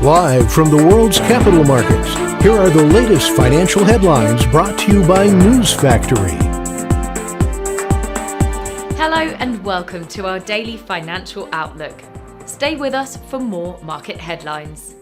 Live from the world's capital markets, here are the latest financial headlines brought to you by News Factory. Hello and welcome to our daily financial outlook. Stay with us for more market headlines.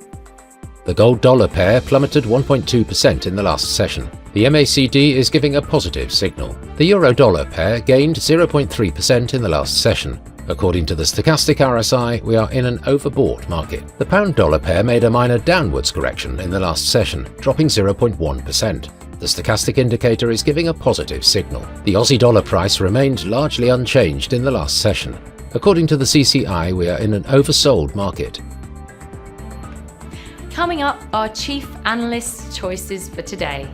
The gold-dollar pair plummeted 1.2% in the last session. The MACD is giving a positive signal. The euro-dollar pair gained 0.3% in the last session. According to the stochastic RSI, we are in an overbought market. The pound-dollar pair made a minor downwards correction in the last session, dropping 0.1%. The stochastic indicator is giving a positive signal. The Aussie dollar price remained largely unchanged in the last session. According to the CCI, we are in an oversold market. Coming up, our chief analyst's choices for today.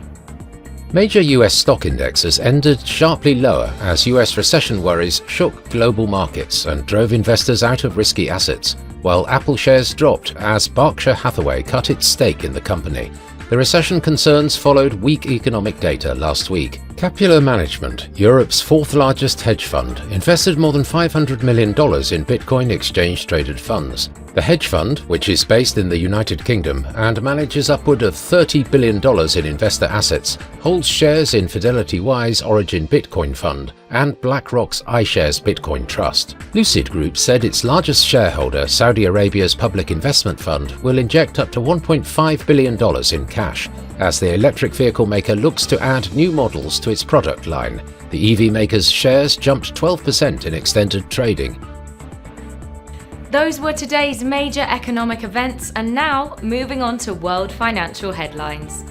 Major US stock indexes ended sharply lower as US recession worries shook global markets and drove investors out of risky assets, while Apple shares dropped as Berkshire Hathaway cut its stake in the company. The recession concerns followed weak economic data last week. Capula Management, Europe's fourth-largest hedge fund, invested more than $500 million in Bitcoin exchange-traded funds. The hedge fund, which is based in the United Kingdom and manages upward of $30 billion in investor assets, holds shares in Fidelity Wise Origin Bitcoin Fund and BlackRock's iShares Bitcoin Trust. Lucid Group said its largest shareholder, Saudi Arabia's public investment fund, will inject up to $1.5 billion in cash, as the electric vehicle maker looks to add new models to its product line. The EV maker's shares jumped 12% in extended trading. Those were today's major economic events, and now moving on to world financial headlines.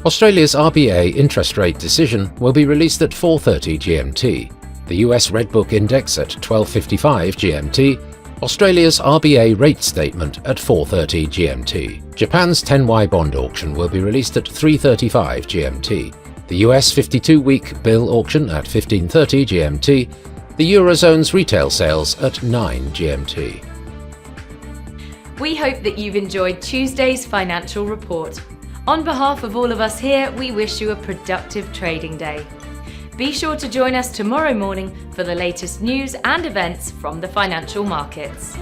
Australia's RBA interest rate decision will be released at 4:30 GMT. The US Redbook Index at 12:55 GMT. Australia's RBA rate statement at 4:30 GMT. Japan's 10Y bond auction will be released at 3:35 GMT. The US 52-week bill auction at 15:30 GMT. The Eurozone's retail sales at 9 GMT. We hope that you've enjoyed Tuesday's financial report. On behalf of all of us here, we wish you a productive trading day. Be sure to join us tomorrow morning for the latest news and events from the financial markets.